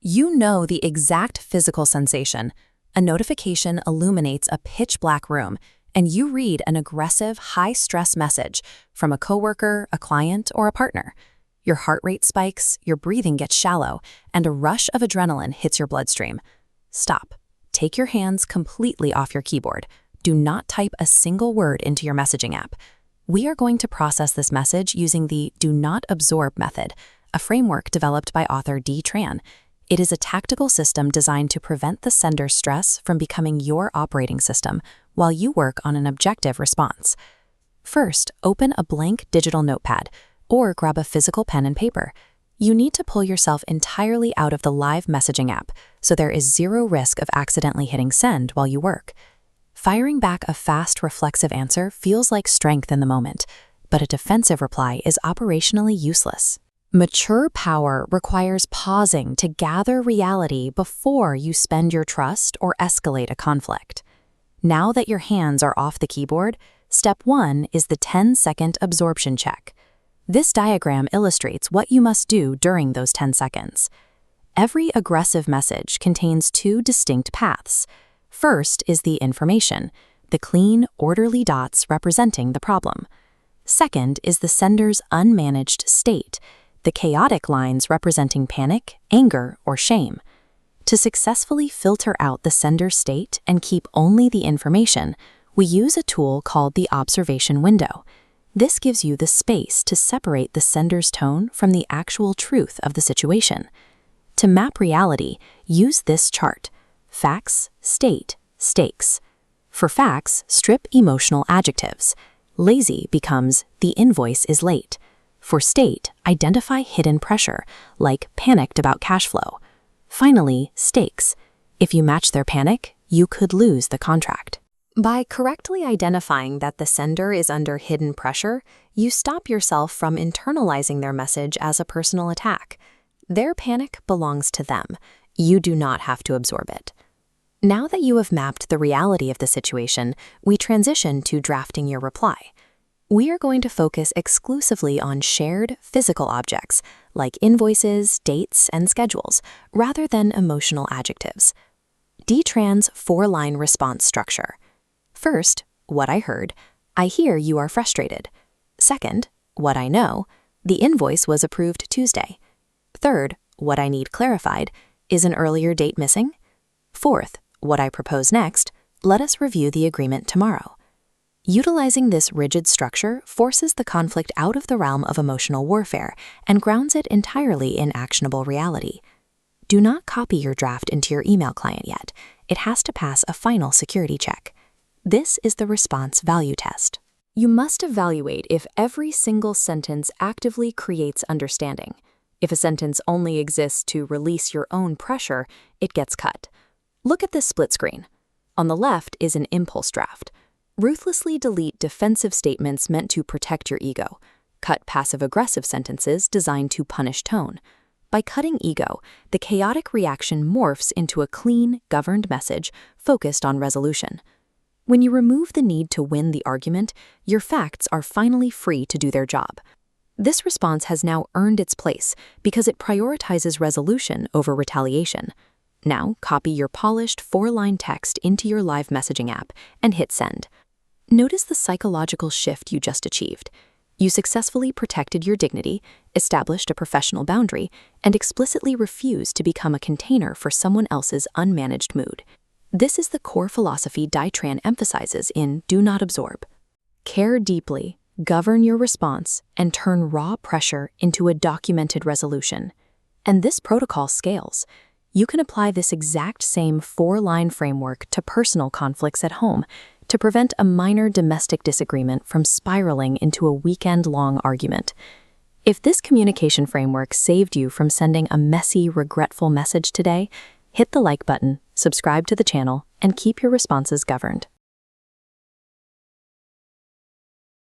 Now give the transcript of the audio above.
You know the exact physical sensation. A notification illuminates a pitch-black room, and you read an aggressive, high-stress message from a coworker, a client, or a partner. Your heart rate spikes, your breathing gets shallow, and a rush of adrenaline hits your bloodstream. Stop. Take your hands completely off your keyboard. Do not type a single word into your messaging app. We are going to process this message using the Do Not Absorb method, a framework developed by author Tran. It is a tactical system designed to prevent the sender's stress from becoming your operating system while you work on an objective response. First, open a blank digital notepad or grab a physical pen and paper. You need to pull yourself entirely out of the live messaging app so there is zero risk of accidentally hitting send while you work. Firing back a fast, reflexive answer feels like strength in the moment, but a defensive reply is operationally useless. Mature power requires pausing to gather reality before you spend your trust or escalate a conflict. Now that your hands are off the keyboard, step 1 is the 10-second absorption check. This diagram illustrates what you must do during those 10 seconds. Every aggressive message contains 2 distinct paths. First is the information, the clean, orderly dots representing the problem. Second is the sender's unmanaged state, the chaotic lines representing panic, anger, or shame. To successfully filter out the sender's state and keep only the information, we use a tool called the observation window. This gives you the space to separate the sender's tone from the actual truth of the situation. To map reality, use this chart: facts, state, stakes. For facts, strip emotional adjectives. Lazy becomes the invoice is late. For state, identify hidden pressure, like panicked about cash flow. Finally, stakes. If you match their panic, you could lose the contract. By correctly identifying that the sender is under hidden pressure, you stop yourself from internalizing their message as a personal attack. Their panic belongs to them. You do not have to absorb it. Now that you have mapped the reality of the situation, we transition to drafting your reply. We are going to focus exclusively on shared physical objects, like invoices, dates, and schedules, rather than emotional adjectives. Tran's 4-line response structure. First, what I heard. I hear you are frustrated. Second, what I know. The invoice was approved Tuesday. Third, what I need clarified. Is an earlier date missing? Fourth, what I propose next. Let us review the agreement tomorrow. Utilizing this rigid structure forces the conflict out of the realm of emotional warfare and grounds it entirely in actionable reality. Do not copy your draft into your email client yet. It has to pass a final security check. This is the response value test. You must evaluate if every single sentence actively creates understanding. If a sentence only exists to release your own pressure, it gets cut. Look at this split screen. On the left is an impulse draft. Ruthlessly delete defensive statements meant to protect your ego. Cut passive-aggressive sentences designed to punish tone. By cutting ego, the chaotic reaction morphs into a clean, governed message focused on resolution. When you remove the need to win the argument, your facts are finally free to do their job. This response has now earned its place because it prioritizes resolution over retaliation. Now, copy your polished 4-line text into your live messaging app and hit send. Notice the psychological shift you just achieved. You successfully protected your dignity, established a professional boundary, and explicitly refused to become a container for someone else's unmanaged mood. This is the core philosophy Tran emphasizes in Do Not Absorb. Care deeply, govern your response, and turn raw pressure into a documented resolution. And this protocol scales. You can apply this exact same 4-line framework to personal conflicts at home to prevent a minor domestic disagreement from spiraling into a weekend-long argument. If this communication framework saved you from sending a messy, regretful message today, hit the like button, subscribe to the channel, and keep your responses governed.